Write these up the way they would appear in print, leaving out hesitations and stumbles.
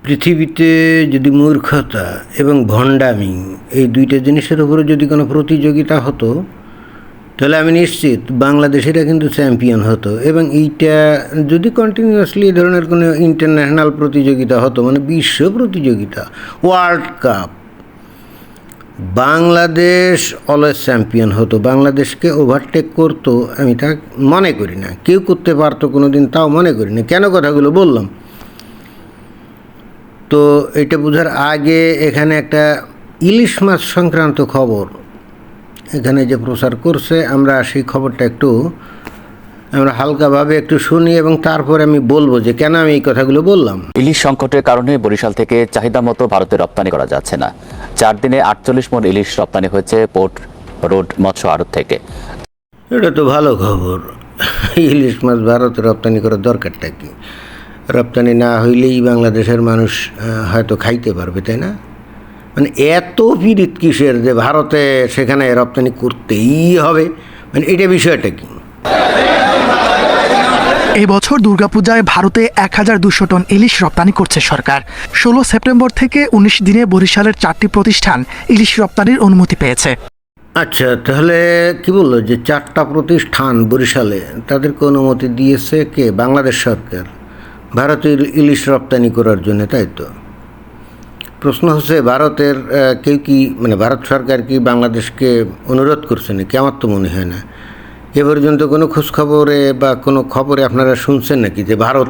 পৃথিবীতে যদি মূর্খতা এবং ভণ্ডামি এই দুইটা জিনিসের উপরে যদি কোনো প্রতিযোগিতা হতো তাহলে আমি নিশ্চিত বাংলাদেশিরা কিন্তু চ্যাম্পিয়ন হতো। এবং এইটা যদি কন্টিনিউয়াসলি এই ধরনের কোনো ইন্টারন্যাশনাল প্রতিযোগিতা হতো, মানে বিশ্ব প্রতিযোগিতা, world cup, Bangladesh always champion হতো। বাংলাদেশকে ওভারটেক করতো আমি তা মনে করি না, কেউ করতে পারতো কোনো দিন, তাও মনে করি না। কেন কথাগুলো বললাম? তো এটা বোঝার আগে এখানে একটা ইলিশ মাছ সংক্রান্ত খবর এখানে যে প্রচার করছে, আমরা সেই খবরটা আমরা হালকাভাবে একটু শুনি এবং তারপরে আমি বলবো যে কেন আমি এই কথাগুলো বললাম। ইলিশ সংকটের কারণে বরিশাল থেকে চাহিদা মতো ভারতে রপ্তানি করা যাচ্ছে না। 4 দিনে 48 মণ ইলিশ রপ্তানি হয়েছে পোর্ট রোড মৎস্য আড়ত থেকে। এটা তো ভালো খবর। ইলিশ মাছ ভারতে রপ্তানি করার দরকারটা কি? রপ্তানি না হইলেই বাংলাদেশের মানুষ হয়তো খাইতে পারবে, তাই না? মানে এত পীড়িত কিসের যে ভারতে সেখানে রপ্তানি করতেই হবে, মানে এটা বিষয়টা কি? এই বছর দুর্গাপূজায় ভারতে 1200 টন ইলিশ রপ্তানি করছে সরকার। 16 সেপ্টেম্বর থেকে 19 দিনে বরিশালের 4টি প্রতিষ্ঠান ইলিশ রপ্তানির অনুমতি পেয়েছে। আচ্ছা, তাহলে কি বললো যে 4টা প্রতিষ্ঠান বরিশালে, তাদেরকে অনুমতি দিয়েছে কে? বাংলাদেশ সরকার ভারতে ইলিশ রপ্তানি করার জন্য, তাই তো? প্রশ্ন হচ্ছে ভারতের কেউ কি, মানে ভারত সরকার কি বাংলাদেশকে অনুরোধ করছে নাকি? আমার তো মনে হয় না। এ পর্যন্ত কোনো খোঁজখবরে বা কোনো খবরে আপনারা শুনছেন নাকি যে ভারত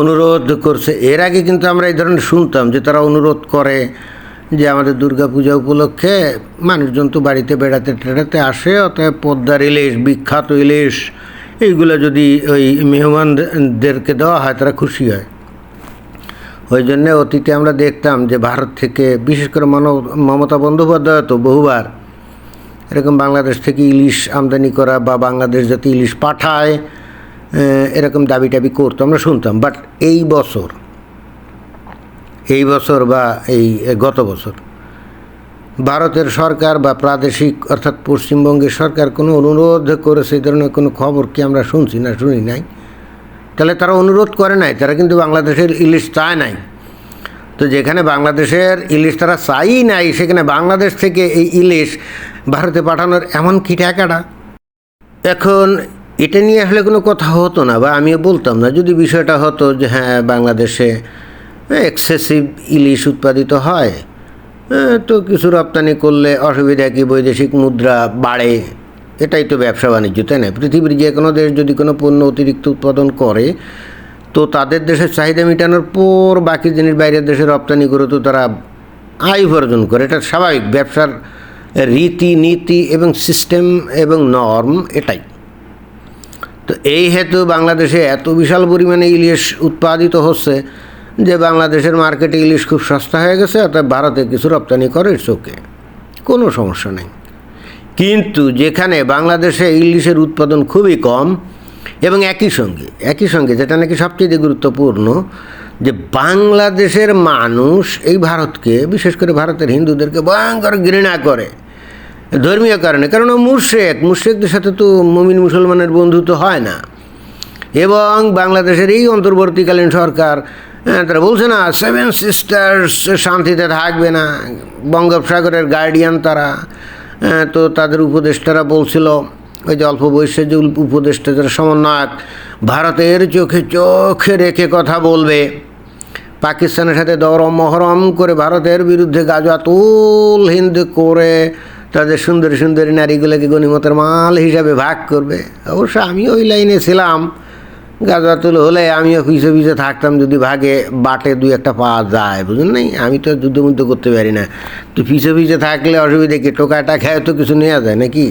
অনুরোধ করছে? এর আগে কিন্তু আমরা এই ধরনের শুনতাম যে তারা অনুরোধ করে যে আমাদের দুর্গাপূজা উপলক্ষে মানুষজন তো বাড়িতে বেড়াতে টেড়াতে আসে, অতএব পদ্মার ইলিশ, বিখ্যাত ইলিশ, এইগুলো যদি ওই মেহমানদেরকে দেওয়া হয় তারা খুশি হয়। ওই জন্যে অতীতে আমরা দেখতাম যে ভারত থেকে, বিশেষ করে মমতা বন্দ্যোপাধ্যায় তো বহুবার এরকম বাংলাদেশ থেকে ইলিশ আমদানি করা বা বাংলাদেশ যাতে ইলিশ পাঠায় এরকম দাবি টাবি করতো, আমরা শুনতাম। বাট এই বছর বা এই গত বছর ভারতের সরকার বা প্রাদেশিক অর্থাৎ পশ্চিমবঙ্গের সরকার কোনো অনুরোধ করেছে এই ধরনের কোনো খবর কি আমরা শুনছি না? শুনি নাই। তাহলে তারা অনুরোধ করে নাই, তারা কিন্তু বাংলাদেশের ইলিশ চায় নাই। তো যেখানে বাংলাদেশের ইলিশ তারা চাই নাই, সেখানে বাংলাদেশ থেকে এই ইলিশ ভারতে পাঠানোর এমন কি টাকাটা? এখন এটা নিয়ে আসলে কোনো কথা হতো না, বা আমিও বলতাম না যদি বিষয়টা হতো যে হ্যাঁ বাংলাদেশে এক্সেসিভ ইলিশ উৎপাদিত হয়, তো কিছু রপ্তানি করলে অসুবিধা কি? বৈদেশিক মুদ্রা বাড়ে, এটাই তো ব্যবসা বাণিজ্য, তাই না? পৃথিবীর যে কোনো দেশ যদি কোনো পণ্য অতিরিক্ত উৎপাদন করে তো তাদের দেশের চাহিদা মেটানোর পর বাকি জিনিস বাইরের দেশে রপ্তানি করে তো তারা আয় উপার্জন করে। এটা স্বাভাবিক ব্যবসার রীতি নীতি এবং সিস্টেম এবং নর্ম, এটাই তো। এই হেতু বাংলাদেশে এত বিশাল পরিমাণে ইলিশ উৎপাদিত হচ্ছে যে বাংলাদেশের মার্কেটে ইলিশ খুব সস্তা হয়ে গেছে, অর্থাৎ ভারতে কিছু রপ্তানি করে, চোখে কোনো সমস্যা নেই। কিন্তু যেখানে বাংলাদেশে ইলিশের উৎপাদন খুবই কম এবং একই সঙ্গে যেটা নাকি সবচেয়ে গুরুত্বপূর্ণ, যে বাংলাদেশের মানুষ এই ভারতকে, বিশেষ করে ভারতের হিন্দুদেরকে ভয়ঙ্কর ঘৃণা করে ধর্মীয় কারণে। কারণ মুশরিকদের সাথে তো মুমিন মুসলমানের বন্ধুত্ব হয় না। এবং বাংলাদেশের এই অন্তর্বর্তীকালীন সরকার তারা বলছে না 7 সিস্টার্স শান্তিতে থাকবে না, বঙ্গোপসাগরের গার্ডিয়ান তারা। তো তাদের উপদেষ্টারা বলছিল, ওই যে অল্প বয়সের যে উপদেষ্টা যারা সমন্বয়ক, ভারতের চোখে রেখে কথা বলবে, পাকিস্তানের সাথে দরম মহরম করে ভারতের বিরুদ্ধে গাজাতুল হিন্দ করে তাদের সুন্দরী সুন্দরী নারীগুলোকে গনিমতের মাল হিসাবে ভাগ করবে। অবশ্য আমিও ওই লাইনে ছিলাম, গাজাতুল হলে আমিও পিছে থাকতাম যদি ভাগে বাটে 2-1টা পাওয়া যায়, বুঝলেন নাই? আমি তো যুদ্ধ করতে পারি না, তো পিছে থাকলে অসুবিধা কি? টোকাটা খেয়ে তো কিছু নেওয়া যায় নাকি?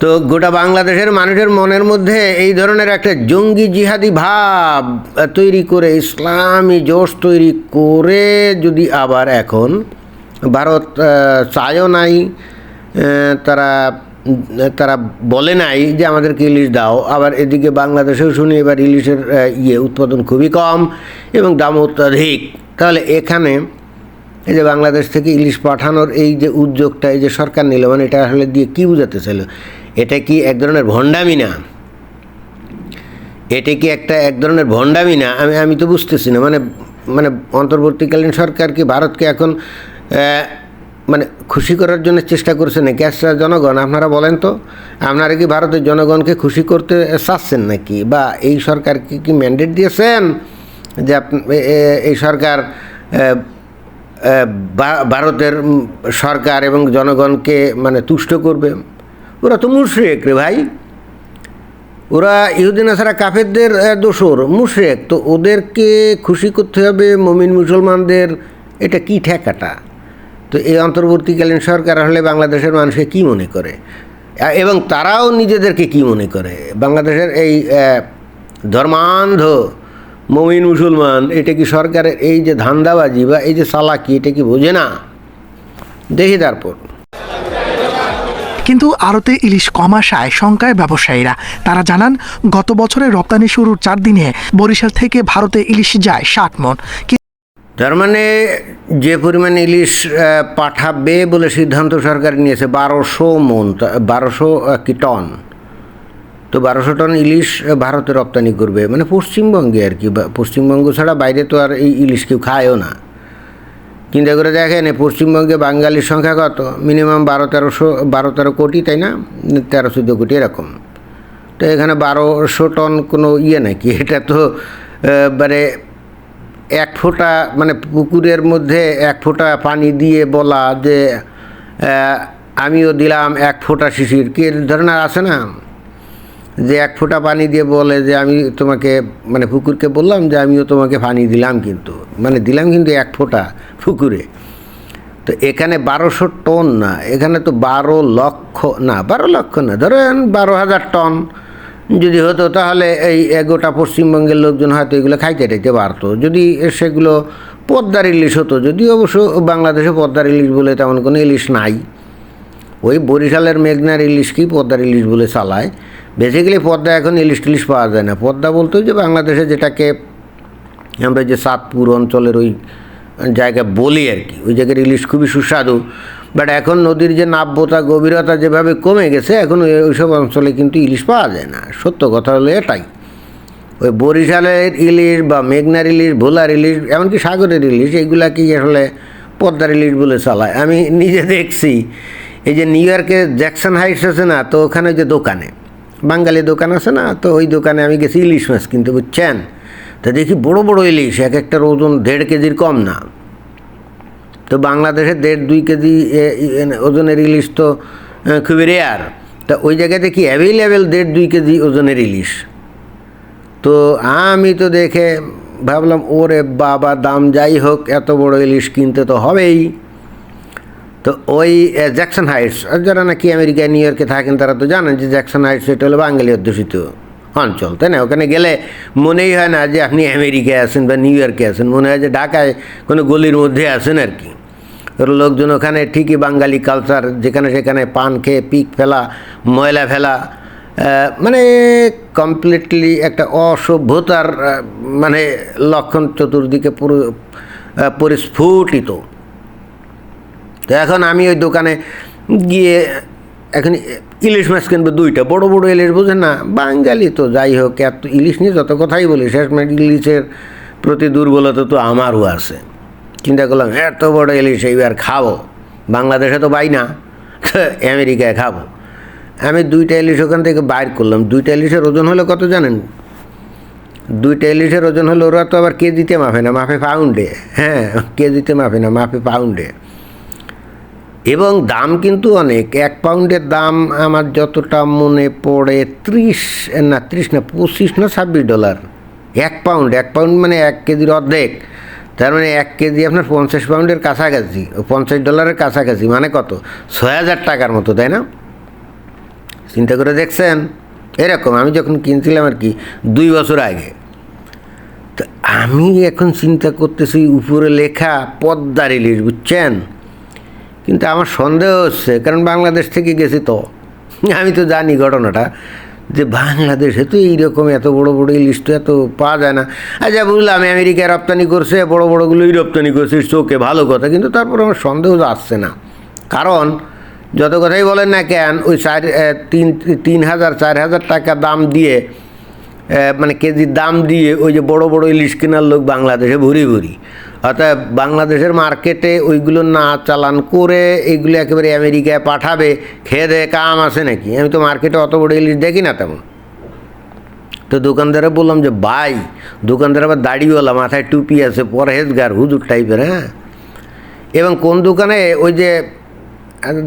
তো গোটা বাংলাদেশের মানুষের মনের মধ্যে এই ধরনের একটা জঙ্গি জিহাদি ভাব তৈরি করে, ইসলামী জোশ তৈরি করে, যদি আবার এখন ভারত চায়ও নাই, তারা বলে নাই যে আমাদেরকে ইলিশ দাও, আবার এদিকে বাংলাদেশেও শুনি এবার ইলিশের উৎপাদন খুবই কম এবং দাম অত্যাধিক, তাহলে এখানে এই যে বাংলাদেশ থেকে ইলিশ পাঠানোর এই যে উদ্যোগটা এই যে সরকার নিল, মানে এটা আসলে দিয়ে কী বোঝাতে চাইল? এটা কি এক ধরনের ভণ্ডামি না? এটা কি এক ধরনের ভণ্ডামি না? আমি তো বুঝতেছি না। মানে মানে অন্তর্বর্তীকালীন সরকার কি ভারতকে এখন মানে খুশি করার জন্য চেষ্টা করছে নাকি? আচ্ছা জনগণ, আপনারা বলেন তো, আপনারা কি ভারতের জনগণকে খুশি করতে চাচ্ছেন নাকি? বা এই সরকারকে কি ম্যান্ডেট দিয়েছেন যে এই সরকার ভারতের সরকার এবং জনগণকে মানে তুষ্ট করবে? ওরা তো মুশরিক রে ভাই, ওরা ইহুদি নাসারা কাফেরদের দোসর মুশরিক, তো ওদেরকে খুশি করতে হবে মুমিন মুসলমানদের, এটা কি ঠেকাটা? তো এই অন্তর্বর্তীকালীন সরকার হলে বাংলাদেশের মানুষকে কী মনে করে এবং তারাও নিজেদেরকে কি মনে করে? বাংলাদেশের এই ধর্মান্ধ মুমিন মুসলমান, এটা কি সরকারের এই যে ধান্দাবাজি বা এই যে চালাকি, এটা কি বোঝে না? দেখি তারপর। কিন্তু আড়তে ইলিশ কম আসায় শঙ্কায় ব্যবসায়ীরা। তারা জানান, গত বছরের রপ্তানি শুরুর 4 দিনে বরিশাল থেকে ভারতে ইলিশ যায় 60 মণ। তার মানে যে পরিমাণে ইলিশ পাঠাবে বলে সিদ্ধান্ত সরকার নিয়েছে 1200 মণ, 1200 কি টন, তো 1200 টন ইলিশ ভারতে রপ্তানি করবে, মানে পশ্চিমবঙ্গে আর কি। পশ্চিমবঙ্গ ছাড়া বাইরে তো আর এই ইলিশ কেউ খায়ও না। চিন্তা করে দেখেন, পশ্চিমবঙ্গে বাঙালির সংখ্যা কত? মিনিমাম 12-13 কোটি, তাই না? 13-14 কোটি এরকম। তো এখানে 1200 টন কোনো ইয়ে নাকি? এটা তো মানে 1 ফোঁটা, মানে পুকুরের মধ্যে 1 ফোঁটা পানি দিয়ে বলা যে আমিও দিলাম 1 ফোঁটা শিশির, কি ধরনের আছে না, যে 1 ফোঁটা পানি দিয়ে বলে যে আমি তোমাকে, মানে পুকুরকে বললাম যে আমিও তোমাকে পানি দিলাম, কিন্তু মানে দিলাম কিন্তু 1 ফোঁটা পুকুরে। তো এখানে 1200 টন না, এখানে তো 12 লক্ষ না, 12 লক্ষ না, ধরেন 12,000 টন যদি হতো, তাহলে এই গোটা পশ্চিমবঙ্গের লোকজন হয়তো এগুলো খাইতে টাইতে পারতো, যদি সেগুলো পদ্মার ইলিশ হতো। যদিও অবশ্য বাংলাদেশে পদ্মার ইলিশ বলে তেমন কোনো ইলিশ নাই, ওই বরিশালের মেঘনার ইলিশকেই পদ্মার ইলিশ বলে চালায়। বেসিক্যালি পদ্মা এখন ইলিশ টিলিশ পাওয়া যায় না। পদ্মা বলতে যে বাংলাদেশে যেটাকে আমরা যে চাঁদপুর অঞ্চলের ওই জায়গা বলি আর কি, ওই জায়গার ইলিশ খুবই সুস্বাদু। বাট এখন নদীর যে নাব্যতা গভীরতা যেভাবে কমে গেছে, এখন ওইসব অঞ্চলে কিন্তু ইলিশ পাওয়া যায় না। সত্য কথা হলো এটাই। ওই বরিশালের ইলিশ বা মেঘনার ইলিশ, ভোলার ইলিশ, এমনকি সাগরের ইলিশ, এইগুলাকেই আসলে পদ্মার ইলিশ বলে চালায়। আমি নিজে দেখছি, এই যে নিউ ইয়র্কে জ্যাকসন হাইটস আছে না, তো ওখানে যে দোকানে বাঙালি দোকান আছে না, তো ওই দোকানে আমি গেছি ইলিশ মাছ কিনতে, বুঝছেন? তো দেখি বড় বড় ইলিশ, এক একটার ওজন 1.5 কেজির কম না। তো বাংলাদেশে 1.5-2 কেজি ওজনের ইলিশ তো খুবই রেয়ার। তা ওই জায়গায় দেখি অ্যাভেলেবেল 1.5-2 কেজি ওজনের ইলিশ। তো আমি তো দেখে ভাবলাম, ওরে বাবা, দাম যাই হোক, এত বড় ইলিশ কিনতে তো হবেই। তো ওই জ্যাকসন হাইটস, যারা নাকি আমেরিকা নিউ ইয়র্কে থাকেন তারা তো জানেন যে জ্যাকসন হাইটস এটা হলো বাঙালি অধ্যুষিত অঞ্চল, তাই না? ওখানে গেলে মনেই হয় না যে আপনি আমেরিকায় আছেন বা নিউ ইয়র্কে আছেন, মনে হয় যে ঢাকায় কোনো গলির মধ্যে আছেন আর কি। ওর লোকজন ওখানে ঠিকই বাঙালি কালচার, যেখানে সেখানে পান খেয়ে পিক ফেলা, ময়লা ফেলা, মানে কমপ্লিটলি একটা অসভ্যতার মানে লক্ষণ চতুর্দিকে পুরো পরিস্ফুটিত। তো এখন আমি ওই দোকানে গিয়ে এখন ইলিশ মাছ কিনবো 2টা, বড় বড় ইলিশ, বোঝেন না? বাঙালি তো যাই হোক, এত ইলিশ নিয়ে যত কথাই বলি, শেষমেশ ইলিশের প্রতি দুর্বলতা তো আমারও আছে। চিন্তা করলাম, এত বড় ইলিশ এইবার খাবো, বাংলাদেশে তো পাই না, আমেরিকায় খাবো। আমি 2টা ইলিশ ওখান থেকে বাইর করলাম। 2টা ইলিশের ওজন হলো কত জানেন? 2টা ইলিশের ওজন হলো, ওরা তো আবার কেজিতে মাপে না, মাপে পাউন্ডে। হ্যাঁ, কেজিতে মাপে না, মাপে পাউন্ডে। এবং দাম কিন্তু অনেক। 1 পাউন্ডের দাম আমার যতটা মনে পড়ে 30 না 26 না $26। 1 পাউন্ড, 1 পাউন্ড মানে 1 কেজির অর্ধেক। তার মানে 1 কেজি আপনার 50 পাউন্ডের কাছাকাছি, $50 কাছাকাছি, মানে কত? 6,000 টাকার মতো, তাই না? চিন্তা করে দেখছেন? এরকম আমি যখন কিনছিলাম আর কি 2 বছর আগে, তো আমি এখন চিন্তা করতেছি, উপরে লেখা পদ্মার ইলিশ, বুঝছেন? কিন্তু আমার সন্দেহ হচ্ছে, কারণ বাংলাদেশ থেকে গেছি তো, আমি তো জানি ঘটনাটা, যে বাংলাদেশে তো এইরকম এত বড় বড় ইলিশ তো এত পাওয়া যায় না। আচ্ছা বুঝলাম, আমেরিকায় রপ্তানি করছে, বড় বড়গুলোই রপ্তানি করছে, চোখে ভালো কথা, কিন্তু তারপর আমার সন্দেহ আসছে না। কারণ যত কথাই বলেন না কেন, ওই 3,000-4,000 টাকা দাম দিয়ে মানে কেজির দাম দিয়ে ওই যে বড় বড় ইলিশ কেনার লোক বাংলাদেশে ভুরি ভুরি, অর্থাৎ বাংলাদেশের মার্কেটে ওইগুলো না চালান করে এইগুলো একেবারে আমেরিকায় পাঠাবে, খেয়ে দেয়ে কাম আছে নাকি? আমি তো মার্কেটে অত বড় ইলিশ দেখি না তেমন। তো দোকানদারে বললাম যে ভাই, দোকানদার আবার দাড়িওয়ালা, মাথায় টুপি আছে, পরহেজগার হুজুর টাইপের, হ্যাঁ। এবং কোন দোকানে, ওই যে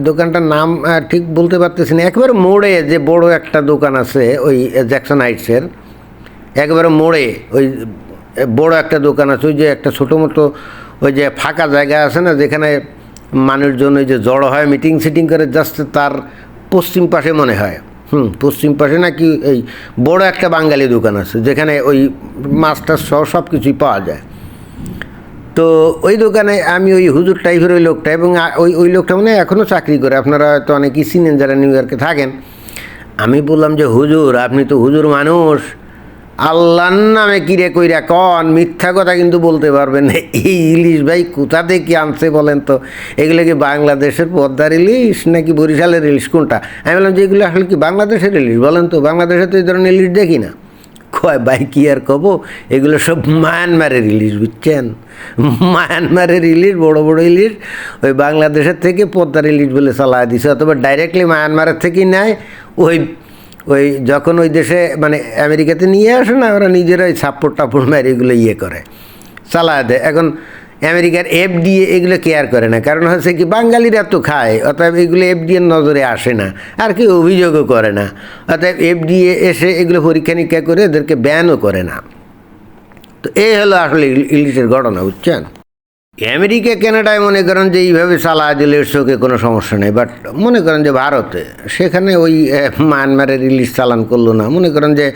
দোকানটার নাম ঠিক বলতে পারতেছি না, একেবারে মোড়ে যে বড় একটা দোকান আছে ওই জ্যাকসন হাইটসের একেবারে মোড়ে ওই বড় একটা দোকান আছে, ওই যে একটা ছোটো মতো ওই যে ফাঁকা জায়গা আছে না, যেখানে মানুষজন ওই যে জড়ো হয় মিটিং সিটিং করে, জাস্ট তার পশ্চিম পাশে মনে হয়, পশ্চিম পাশে নাকি এই বড় একটা বাঙালি দোকান আছে, যেখানে ওই মাছ টাছ সহ সব কিছুই পাওয়া যায়। তো ওই দোকানে আমি ওই হুজুর টাইপের ওই লোকটা, এবং ওই লোকটা মানে এখনও চাকরি করে, আপনারা হয়তো অনেকেই চিনেন যারা নিউ ইয়র্কে থাকেন। আমি বললাম যে হুজুর, আপনি তো হুজুর মানুষ, আল্লাহর নামে কিরে কইরা কন, মিথ্যা কথা কিন্তু বলতে পারবেন না। এই ইলিশ ভাই কোথা থেকে আনছে বলেন তো? এগুলো কি বাংলাদেশের পদ্মার ইলিশ নাকি বরিশালের ইলিশ, কোনটা? আমি বললাম যে এগুলো আসলে কি বাংলাদেশের ইলিশ বলেন তো? বাংলাদেশে তো এই ধরনের ইলিশ দেখি না। কয় ভাই কি আর কব, এগুলো সব মায়ানমারের ইলিশ, বুঝছেন? মায়ানমারের ইলিশ, বড় বড় ইলিশ ওই বাংলাদেশের থেকে পদ্মার ইলিশ বলে চালা দিছে, অথবা ডাইরেক্টলি মায়ানমারের থেকেই নেয়। ওই যখন ওই দেশে মানে আমেরিকাতে নিয়ে আসে না, ওরা নিজেরাই ছাপ্পড় টাপড় মেরে এগুলো করে চালা দেয়। এখন আমেরিকার FDA এগুলো কেয়ার করে না, কারণ হচ্ছে কি বাঙালিরা তো খায়, অতএব এগুলো FDA নজরে আসে না, আর কেউ অভিযোগও করে না। অতএব FDA এসে এগুলো পরীক্ষা নিরীক্ষা করে এদেরকে ব্যানও করে না। তো এই হলো আসলে ইলিশের ঘটনা, বুঝছেন? আমেরিকা কানাডায় মনে করেন যে এইভাবে চালা দিলে চোখে কোনো সমস্যা নেই, বাট মনে করেন যে ভারতে, সেখানে ওই মায়ানমারের ইলিশ চালান করলো না, মনে করেন যে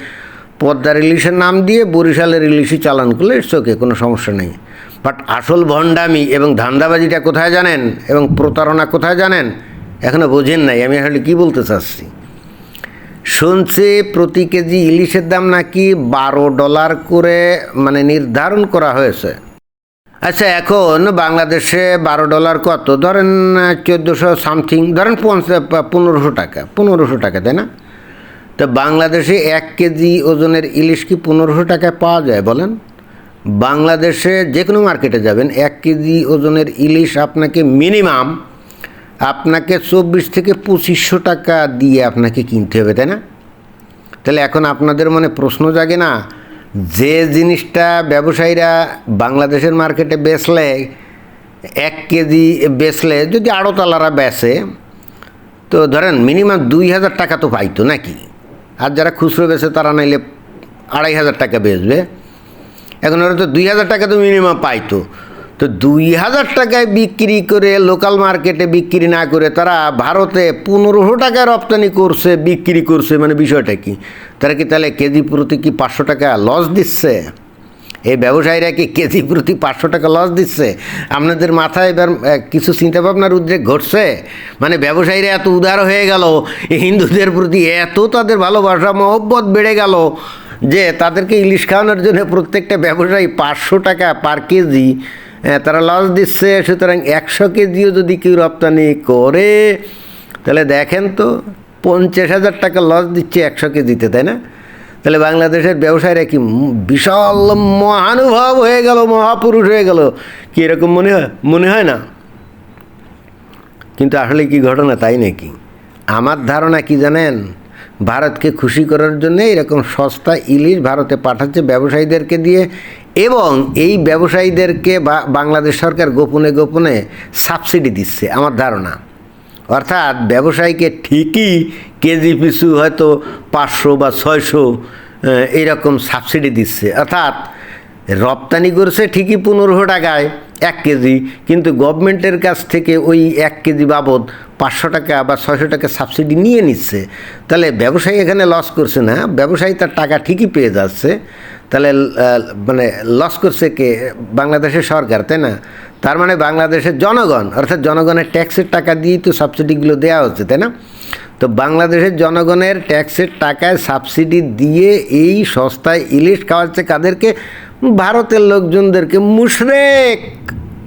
পদ্মার ইলিশের নাম দিয়ে বরিশালের ইলিশই চালান করলে চোখে কোনো সমস্যা নেই। বাট আসল ভণ্ডামি এবং ধান্দাবাজিটা কোথায় জানেন, এবং প্রতারণা কোথায় জানেন? এখনও বোঝেন নাই আমি আসলে কী বলতে চাচ্ছি। শুনছি প্রতি কেজি ইলিশের দাম নাকি $12 করে মানে নির্ধারণ করা হয়েছে। আচ্ছা, এখন বাংলাদেশে $12 কত? ধরেন 1400 সামথিং, ধরেন 1500 টাকা, 1500 টাকা, তাই না? তো বাংলাদেশে 1 কেজি ওজনের ইলিশ কি 1500 টাকায় পাওয়া যায় বলেন? বাংলাদেশে যে কোনো মার্কেটে যাবেন, 1 কেজি ওজনের ইলিশ আপনাকে মিনিমাম 2400 থেকে 2500 টাকা দিয়ে আপনাকে কিনতে হবে, তাই না? তাহলে এখন আপনাদের মনে প্রশ্ন জাগে না, যে জিনিসটা ব্যবসায়ীরা বাংলাদেশের মার্কেটে বেচলে 1 কেজি বেচলে, যদি আড়তলারা বেচে, তো ধরেন মিনিমাম 2000 টাকা তো পাইতো নাকি? আর যারা খুচরো বেচে তারা নাইলে 2500 টাকা বেচবে। এখন ওরা তো 2000 টাকা তো মিনিমাম পাইতো। তো 2000 টাকায় বিক্রি করে লোকাল মার্কেটে বিক্রি না করে তারা ভারতে 1500 টাকায় রপ্তানি করছে, বিক্রি করছে, মানে বিষয়টা কি? তারা কি তাহলে কেজি প্রতি কি 500 টাকা লস দিচ্ছে? এই ব্যবসায়ীরা কি কেজি প্রতি 500 টাকা লস দিচ্ছে? আপনাদের মাথায় এবার কিছু চিন্তাভাবনার উদ্রেক ঘটছে? মানে ব্যবসায়ীরা এত উদার হয়ে গেল, হিন্দুদের প্রতি এত তাদের ভালোবাসা মহব্বত বেড়ে গেল যে তাদেরকে ইলিশ খাওয়ানোর জন্য প্রত্যেকটা ব্যবসায়ী 500 টাকা পার কেজি তারা লস দিচ্ছে। সুতরাং 100 কেজিও যদি কেউ রপ্তানি করে, তাহলে দেখেন তো 50,000 টাকা লস দিচ্ছে 100 কেজিতে, তাই না? তাহলে বাংলাদেশের ব্যবসায়ীরা কি বিশাল মহানুভব হয়ে গেল, মহাপুরুষ হয়ে গেল, কি এরকম মনে হয় না? কিন্তু আসলে কি ঘটনা তাই নাকি? আমার ধারণা কি জানেন, ভারতকে খুশি করার জন্য এরকম সস্তা ইলিশ ভারতে পাঠাচ্ছে ব্যবসায়ীদেরকে দিয়ে, এবং এই ব্যবসায়ীদেরকে বাংলাদেশ সরকার গোপনে গোপনে সাবসিডি দিচ্ছে আমার ধারণা। অর্থাৎ ব্যবসায়ীকে ঠিকই কেজি পিছু হয়তো 500 বা 600 এইরকম সাবসিডি দিচ্ছে, অর্থাৎ রপ্তানি করছে ঠিকই 1500 টাকায় 1 কেজি, কিন্তু গভর্নমেন্টের কাছ থেকে ওই 1 কেজি বাবদ 500 টাকা বা 600 টাকা সাবসিডি নিয়ে নিচ্ছে। তাহলে ব্যবসায়ী এখানে লস করছে না, ব্যবসায়ী তার টাকা ঠিকই পেয়ে যাচ্ছে। তাহলে মানে লস করছে কে? বাংলাদেশের সরকার, তাই না? তার মানে বাংলাদেশের জনগণ, অর্থাৎ জনগণের ট্যাক্সের টাকা দিয়েই তো সাবসিডিগুলো দেওয়া হচ্ছে, তাই না? তো বাংলাদেশের জনগণের ট্যাক্সের টাকায় সাবসিডি দিয়ে এই সস্তায় ইলিশ খাওয়াচ্ছে কাদেরকে? ভারতের লোকজনদেরকে, মুশরেক,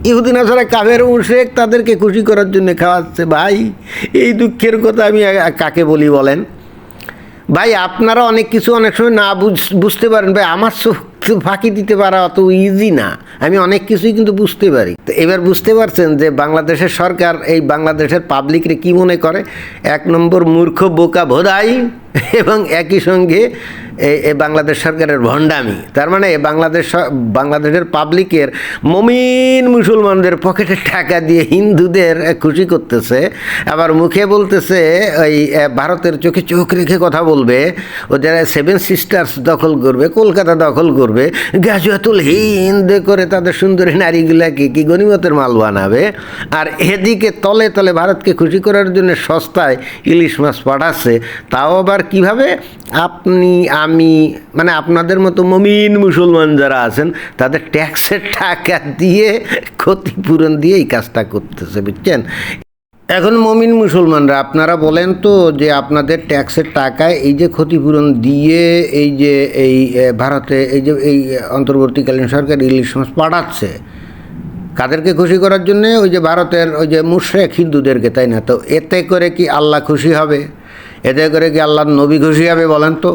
ইহুদি নাসারা কাফের মুশরেক, তাদেরকে খুশি করার জন্য খাওয়াচ্ছে। ভাই, এই দুঃখের কথা আমি কাকে বলি বলেন? ভাই আপনারা অনেক কিছু অনেক সময় না বুঝতে পারেন ভাই, আমার চোখ তো ফাঁকি দিতে পারা অত ইজি না, আমি অনেক কিছুই কিন্তু বুঝতে পারি। তো এবার বুঝতে পারছেন যে বাংলাদেশের সরকার এই বাংলাদেশের পাবলিকরে কি মনে করে, এক নম্বর মূর্খ বোকা ভোদাই এবং একই সঙ্গে এই বাংলাদেশ সরকারের ভণ্ডামি। তার মানে বাংলাদেশের পাবলিকের মমিন মুসলমানদের পকেটে টাকা দিয়ে হিন্দুদের খুশি করতেছে, আবার মুখে বলতেছে ওই ভারতের চোখে চোখ রেখে কথা বলবে, ওদের 7 সিস্টার্স দখল করবে, কলকাতা দখল করবে, গাজওয়াতুল হিন্দ করে তাদের সুন্দরী নারীগুলাকে কি গনিমতের মাল বানাবে, আর এদিকে তলে তলে ভারতকে খুশি করার জন্য সস্তায় ইলিশ মাছ পাঠাচ্ছে, তাও আবার কিভাবে, আপনি আমি মানে আপনাদের মতো মমিন মুসলমান যারা আছেন তাদের ট্যাক্সের টাকা দিয়ে ক্ষতিপূরণ দিয়ে এই কাজটা করতেছে, বুঝছেন। এখন মমিন মুসলমানরা আপনারা বলেন তো যে আপনাদের ট্যাক্সের টাকায় এই যে ক্ষতিপূরণ দিয়ে এই যে এই ভারতে এই যে এই অন্তর্বর্তীকালীন সরকার ইলিশ মাছ পাঠাচ্ছে কাদেরকে খুশি করার জন্যে, ওই যে ভারতের ওই যে মুশরিক হিন্দুদেরকে, তাই না? তো এতে করে কি আল্লাহ খুশি হবে? এতে করে কি আল্লাহর নবী খুশি হবে বলেন তো?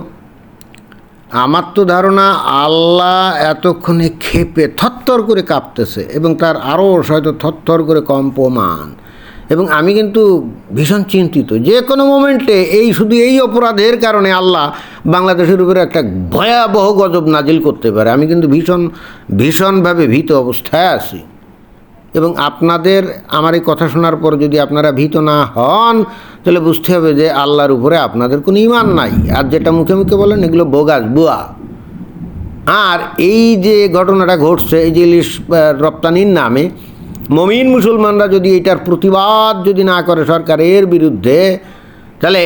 আমার তো ধারণা আল্লাহ এতক্ষণে ক্ষেপে থরথর করে কাঁপতেছে এবং তার আরও হয়তো থরথর করে কম্পমান, এবং আমি কিন্তু ভীষণ চিন্তিত যে কোনো মোমেন্টে শুধু এই অপরাধের কারণে আল্লাহ বাংলাদেশের উপরে একটা ভয়াবহ গজব নাজিল করতে পারে। আমি কিন্তু ভীষণভাবে ভীত অবস্থায় আছি, এবং আপনাদের আমার এই কথা শোনার পর যদি আপনারা ভীত না হন তাহলে বুঝতে হবে যে আল্লাহর উপরে আপনাদের কোনো ঈমান নাই, আর যেটা মুখে মুখে বলেন এগুলো বোগাস বুয়া। আর এই যে ঘটনাটা ঘটছে এই যে ইলিশ রপ্তানির নামে, মমিন মুসলমানরা যদি এটার প্রতিবাদ যদি না করে সরকারের বিরুদ্ধে, তাহলে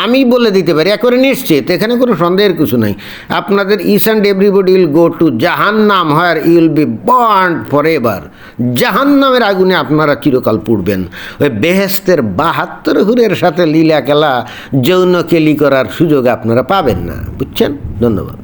আমি বলে দিতে পারি একেবারে নিশ্চিত, এখানে কোনো সন্দেহের কিছু নাই, আপনাদের each and everybody will go to জাহান্নাম, where you will be burned forever. জাহান্নামের আগুনে আপনারা চিরকাল পুড়বেন। ওই বেহেস্তের 72 হুরের সাথে লীলা খেলা যৌন কেলি করার সুযোগ আপনারা পাবেন না, বুঝছেন? ধন্যবাদ।